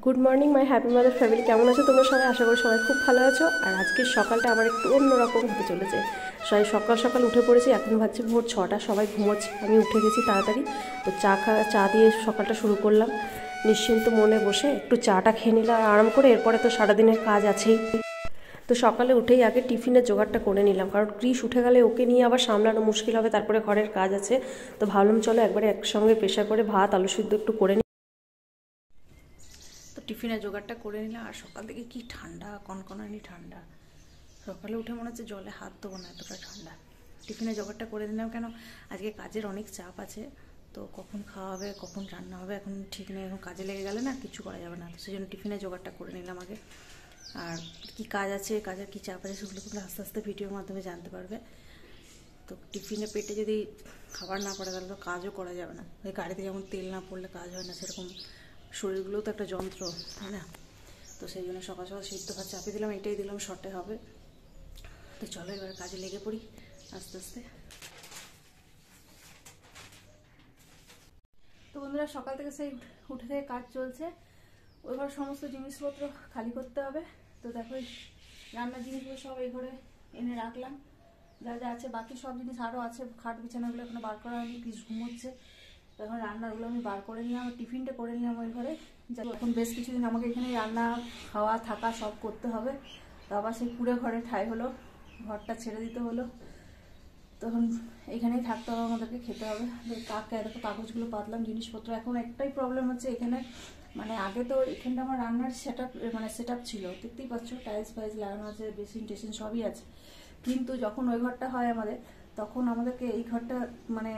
Good morning my happy mother family, কেমন আছো তোমরা সবাই? আশা করি সবাই খুব ভালো আছো। আর আজকের সকালটা আমার একটু অন্যরকম হতে চলেছে। সবাই সকাল সকাল উঠে পড়েছি, এখন ভাবছি ভোর 6টা, সবাই ঘুমোচ্ছে, আমি উঠে গেছি তাড়াতাড়ি। তো চা দিয়ে সকালটা শুরু করলাম নিশ্চিন্ত মনে বসে, একটু চাটা খেয়ে নিলাম আরাম করে। এরপরে তো সারাদিনের কাজ আছেই। তো সকালে উঠেই আগে টিফিনের জোগাড়টা করে নিলাম, কারণ ক্রিশ উঠে গেলে ওকে নিয়ে আবার সামলানো মুশকিল হবে, তারপরে ঘরের কাজ আছে। তো ভাবলাম চলো একবারে একসঙ্গে প্রেশার করে ভাত আলু সিদ্ধ একটু করে নিই। তো টিফিনের জোগাড়টা করে নিলাম। আর সকাল থেকে কি ঠান্ডা, কনকনানি ঠান্ডা। সকালে উঠে মনে হচ্ছে জলে হাত দেবো না, এতটা ঠান্ডা। টিফিনের জোগাড়টা করে নিলাম, কেন আজকে কাজের অনেক চাপ আছে। তো কখন খাওয়া হবে, কখন রান্না হবে এখন ঠিক নেই। এখন কাজে লেগে গেলে না কিছু করা যাবে না, তো সেই জন্য টিফিনের জোগাড়টা করে নিলাম আগে। আর কি কাজ আছে, কাজের কী চাপ আছে, সেগুলো তোমরা আস্তে আস্তে ভিডিওর মাধ্যমে জানতে পারবে। তো টিফিনে পেটে যদি খাবার না পড়ে তাহলে তো কাজও করা যাবে না। ওই গাড়িতে যেমন তেল না পড়লে কাজ হয় না, সেরকম শরীরগুলোও তো একটা যন্ত্র, তাই না? তো সেই জন্য সকাল সকাল সিদ্ধ ভাত চাপিয়ে দিলাম, এটাই দিলাম শর্টে হবে। তো চলো এবার কাজে লেগে পড়ি আস্তে আস্তে। তো বন্ধুরা, সকাল থেকে সেই উঠে থেকে কাজ চলছে। ওইবার সমস্ত জিনিসপত্র খালি করতে হবে। তো দেখো রান্নার জিনিসগুলো সব এই ঘরে এনে রাখলাম, যা যা আছে। বাকি সব জিনিস আরও আছে, খাট বিছানাগুলো এখনো বার করা হয়নি, কিছু ঘুমোচ্ছে। তো এখন রান্নাগুলো আমি বার করে নিলাম, টিফিনটা করে নিলাম ওই ঘরে। এখন বেশ কিছুদিন আমাকে এখানে রান্না খাওয়া থাকা সব করতে হবে। তো আবার সেই কুড়ে ঘরে ঠাই হলো, ঘরটা ছেড়ে দিতে হলো। তখন এখানেই থাকতে হবে, আমাদেরকে খেতে হবে। কাকে দেখো কাগজগুলো পাতলাম, জিনিসপত্র। এখন একটাই প্রবলেম হচ্ছে এখানে, মানে আগে তো এখানটা আমার রান্নার সেট আপ ছিল, দেখতেই পাচ্ছ, টাইলস ফাইলস লাগানো আছে, বেসিন টেসিন সবই আছে। কিন্তু যখন ওই ঘরটা হয় আমাদের, তখন আমাদেরকে এই ঘরটা মানে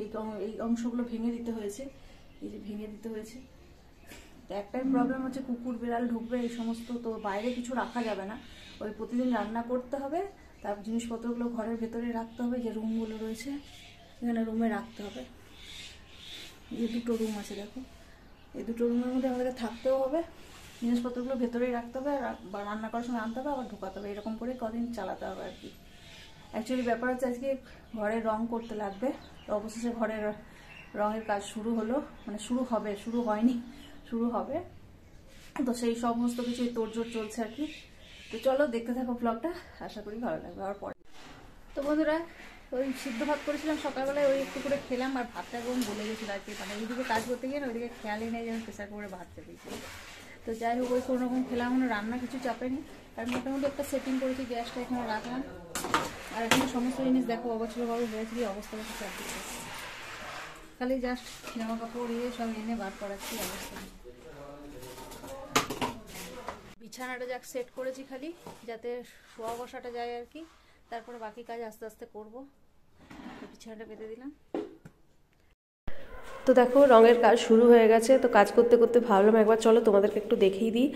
এই অংশগুলো ভেঙে দিতে হয়েছে, এই যে ভেঙে দিতে হয়েছে। তো একটাই প্রবলেম হচ্ছে কুকুর বিড়াল ঢুকবে এই সমস্ত, তো বাইরে কিছু রাখা যাবে না। ওই প্রতিদিন রান্না করতে হবে, তারপর জিনিসপত্রগুলো ঘরের ভেতরে রাখতে হবে। যে রুমগুলো রয়েছে এখানে রুমে রাখতে হবে। এই দুটো রুম আছে দেখো, এই দুটো রুমের মধ্যে আমাদেরকে থাকতেও হবে, জিনিসপত্রগুলো ভেতরেই রাখতে হবে, বা রান্না করার সময় আনতে হবে, আবার ঢোকাতে হবে। এরকম করে কদিন চালাতে হবে আর কি। অ্যাকচুয়ালি ব্যাপার হচ্ছে আজকে ঘরে রং করতে লাগবে। তো অবশেষে ঘরের রঙের কাজ শুরু হলো, মানে শুরু হবে, শুরু হয়নি, শুরু হবে। তো সেই সমস্ত কিছুই তোড়জোড় চলছে আর কি। তো চলো দেখতে থাকো ব্লগটা, আশা করি ভালো লাগবে। আর পরে তো বন্ধুরা, ওই সিদ্ধ ভাত করেছিলাম সকালবেলায়, ওই একটু করে খেলাম। আর ভাতটা একদম বলে গেছিল আর কি, মানে এইদিকে কাজ করতে গিয়ে না ওইদিকে খেয়ালই নেই যে আমি প্রেসার করে ভাত চেপেছি। তো যাই হোক, ওই কোনোরকম খেলাম, রান্না কিছু চাপেনি। আর মোটামুটি একটা সেটিং করেছি, গ্যাসটা এখানে রাখলাম। আর এখানে সমস্ত জিনিস দেখো অবচলভাবে হয়েছে, কি অবস্থা হচ্ছে চারদিকে। খালি জাস্ট জামা কাপড় সব এনে বার করাচ্ছি, অবস্থা। বিছানাটা যাক সেট করেছি খালি, যাতে শোয়া বসাটা যায় আর কি। তারপরে বাকি কাজ আস্তে আস্তে করবো। বিছানাটা পেতে দিলাম। তো দেখো রঙের কাজ শুরু হয়ে গেছে। তো কাজ করতে করতে ভাবলাম একবার চলো তোমাদেরকে একটু দেখিয়ে দিই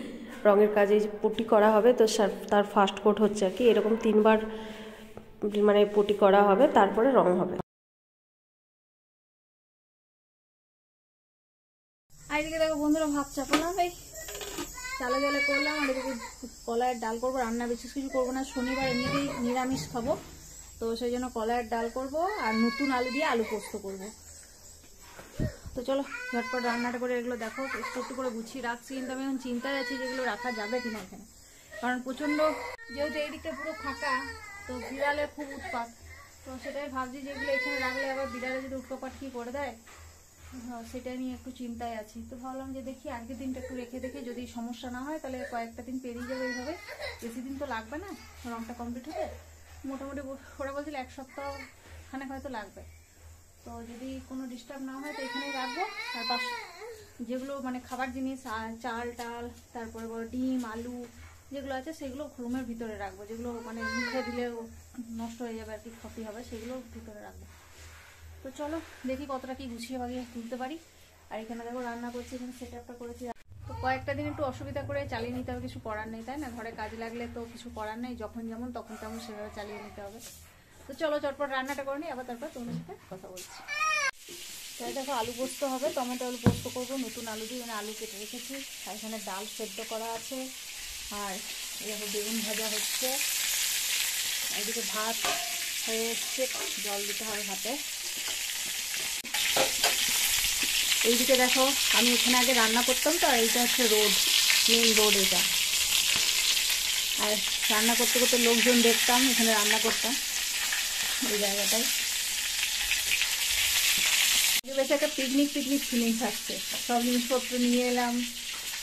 রঙের কাজ। এই যে পট্টি করা হবে, তো তার ফার্স্ট কোট হচ্ছে আর কি, এরকম 3বার মানে পট্টি করা হবে, তারপরে রং হবে। আর এদিকে দেখো বন্ধুরা, ভাত চাপালাম, এই চালে জলে করলাম। আর এদিকে কলাইয়ের ডাল করবো, রান্না বিশেষ কিছু করবো না, শনিবার এমনিতেই নিরামিষ খাবো। তো সেই জন্য কলাইয়ের ডাল করবো, আর নতুন আলু দিয়ে আলু পোস্ত করবো। তো চলো ঝটপট রান্নাটা করে এগুলো দেখো, একটু একটু করে গুছিয়ে রাখছি। কিন্তু আমি এখন চিন্তায় আছি যেগুলো রাখা যাবে কিনা এখানে, কারণ প্রচণ্ড যেহেতু এই দিকটা পুরো ফাঁকা, তো বিড়ালের খুব উৎপাত। তো সেটাই ভাবছি যেগুলো এখানে রাখলে আবার বিড়ালে যদি উৎপাত কি করে দেয়, সেটা নিয়ে একটু চিন্তায় আছি। তো ভাবলাম যে দেখি আজকের দিনটা একটু রেখে দেখি, যদি সমস্যা না হয় তাহলে কয়েকটা দিন পেরিয়ে যাবে এইভাবে। বেশি দিন তো লাগবে না রংটা কমপ্লিট হতে, মোটামুটি ওরা বলছিল 1 সপ্তাহ খানেক হয়তো লাগবে। তো যদি কোনো ডিস্টার্ব না হয় তো এখানেই রাখবো। আর যেগুলো মানে খাবার জিনিস, চাল টাল, তারপরে বড় ডিম আলু যেগুলো আছে সেগুলো রুমের ভিতরে রাখবো। যেগুলো মানে মুখে দিলেও নষ্ট হয়ে যাবে আর কি, ক্ষতি হবে, সেগুলো ভিতরে রাখবো। তো চলো দেখি কতটা কি গুছিয়ে বাগিয়ে তুলতে পারি। আর এখানে দেখো রান্না করছি, এখানে সেট আপটা করেছি। তো কয়েকটা দিন একটু অসুবিধা করে চালিয়ে নিতে হবে, কিছু করার নেই, তাই না? ঘরে কাজ লাগলে তো কিছু করার নেই, যখন যেমন তখন তেমন সেভাবে চালিয়ে নিতে হবে। তো চলো চটপট রান্নাটা করে নিই, আবার তারপর তোমাদের সাথে কথা বলছি। তাই দেখো আলু পোস্ত হবে, টমেটো আলু পোস্ত করবো নতুন আলু দিয়ে, মানে আলু কেটে রেখেছি। আর এখানে ডাল সেদ্ধ করা আছে, আর এরকম বেগুন ভাজা হচ্ছে। এদিকে ভাত হয়ে এসছে, জল দিতে হবে ভাতে। এইদিকে দেখো আমি এখানে আগে রান্না করতাম, তো এইটা হচ্ছে রোড, মেইন রোড এটা। আর রান্না করতে করতে লোকজন দেখতাম, এখানে রান্না করতাম এই জায়গাটায়। বেশ একটা পিকনিক পিকনিক ফিলিংস আসছে। সব জিনিসপত্র নিয়ে এলাম,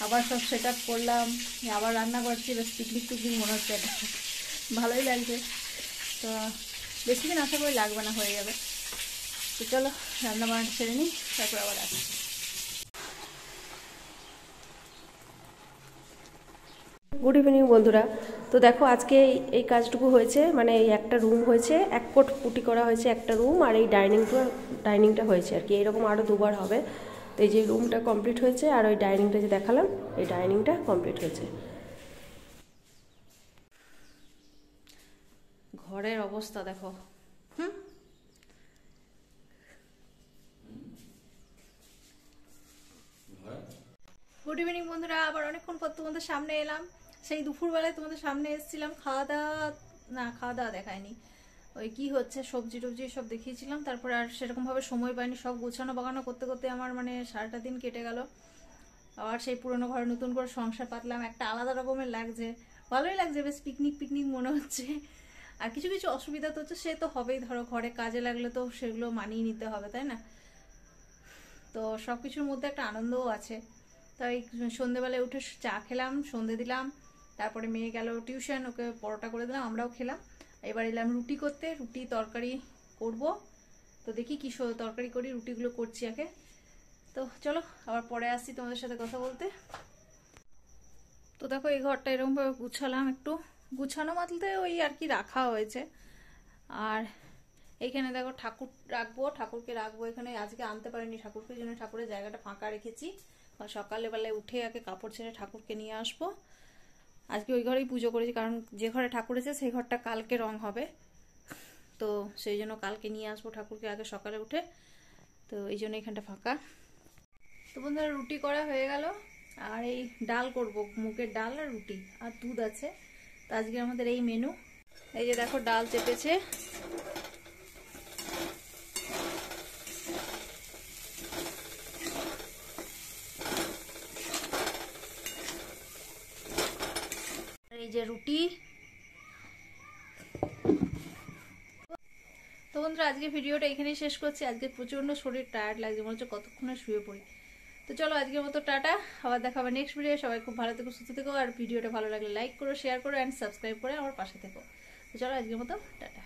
আবার সব সেট আপ করলাম, আবার রান্না করছি, বেশ পিকনিক পিকনিক মনে হচ্ছে। এটা ভালোই লাগছে। তো বেশি দিন আশা করি লাগবে না, হয়ে যাবে। তো চলো রান্না বান্নাটা ছেড়ে নিই, তারপর আবার আসি। গুড ইভিনিং বন্ধুরা। তো দেখো আজকে এই কাজটুকু হয়েছে, মানে এই একটা রুম হয়েছে, এক কোট পুটি করা হয়েছে একটা রুম, আর এই ডাইনিংটা হয়েছে আর কি। এরকম আরও দুবার হবে। তো এই যে রুমটা কমপ্লিট হয়েছে, আর ওই ডাইনিংটা যে দেখালাম, এই ডাইনিংটা কমপ্লিট হয়েছে। ঘরের অবস্থা দেখো। গুড ইভিনিং বন্ধুরা, আবার অনেকক্ষণ পর তোমাদের সামনে এলাম। সেই দুপুরবেলায় তোমাদের সামনে এসেছিলাম, খাওয়া দাওয়া দেখায়নি। ওই কি হচ্ছে সবজি টবজি সব দেখিয়েছিলাম, তারপরে আর সেরকমভাবে সময় পাইনি। সব গোছানো বাগানো করতে করতে আমার মানে সারাটা দিন কেটে গেল। আবার সেই পুরনো ঘরে নতুন করে সংসার পাতলাম, একটা আলাদা রকমের লাগছে, ভালোই লাগছে, বেশ পিকনিক পিকনিক মনে হচ্ছে। আর কিছু কিছু অসুবিধা তো হচ্ছে, সে তো হবেই, ধরো ঘরে কাজে লাগলে তো সেগুলো মানিয়ে নিতে হবে, তাই না? তো সব কিছুর মধ্যে একটা আনন্দও আছে। তাই সন্ধেবেলায় উঠে চা খেলাম, সন্ধে দিলাম, তারপরে মেয়ে গেল টিউশন, ওকে পরোটা করে দিলাম, আমরাও খেলাম। এবার এলাম রুটি করতে, রুটি তরকারি করব। তো দেখি কি তরকারি করি, রুটিগুলো করছি আগে। তো চলো আবার পরে আসছি তোমাদের সাথে কথা বলতে। তো দেখো এই ঘরটা এরকমভাবে গুছালাম, একটু গুছানো বলতে ওই আর কি রাখা হয়েছে। আর এইখানে দেখো ঠাকুর ঠাকুরকে রাখবো এখানে। আজকে আনতে পারিনি ঠাকুরকে, জন্য ঠাকুরের জায়গাটা ফাঁকা রেখেছি। সকালবেলায় উঠে আগে কাপড় ছেড়ে ঠাকুরকে নিয়ে আসবো। আজকে ওই ঘরেই পুজো করেছি, কারণ যে ঘরে ঠাকুর আছে সেই ঘরটা কালকে রং হবে, তো সেই জন্য কালকে নিয়ে আসবো ঠাকুরকে আগে সকালে উঠে। তো এই জন্য এখানটা ফাঁকা। তো বন্ধুরা রুটি করা হয়ে গেল, আর এই ডাল করব, মুগের ডাল আর রুটি, আর দুধ আছে। তো আজকে আমাদের এই মেনু। এই যে দেখো ডাল চেপেছে, এই যে রুটি। তো বন্ধুরা আজকে ভিডিওটা এখানেই শেষ করছি। আজকে প্রচন্ড শরীর টায়ার্ড লাগছে, মনে হচ্ছে কতক্ষণে শুয়ে পড়ি। তো চলো আজকের মতো টাটা, আবার দেখা হবে নেক্সট ভিডিও। সবাই খুব ভালো থেকো, সুস্থ থেকো, আর ভিডিওটা ভালো লাগলে লাইক করো, শেয়ার করো, অ্যান্ড সাবস্ক্রাইব করে আমার পাশে থেকো। তো চলো আজকের মতো টাটা।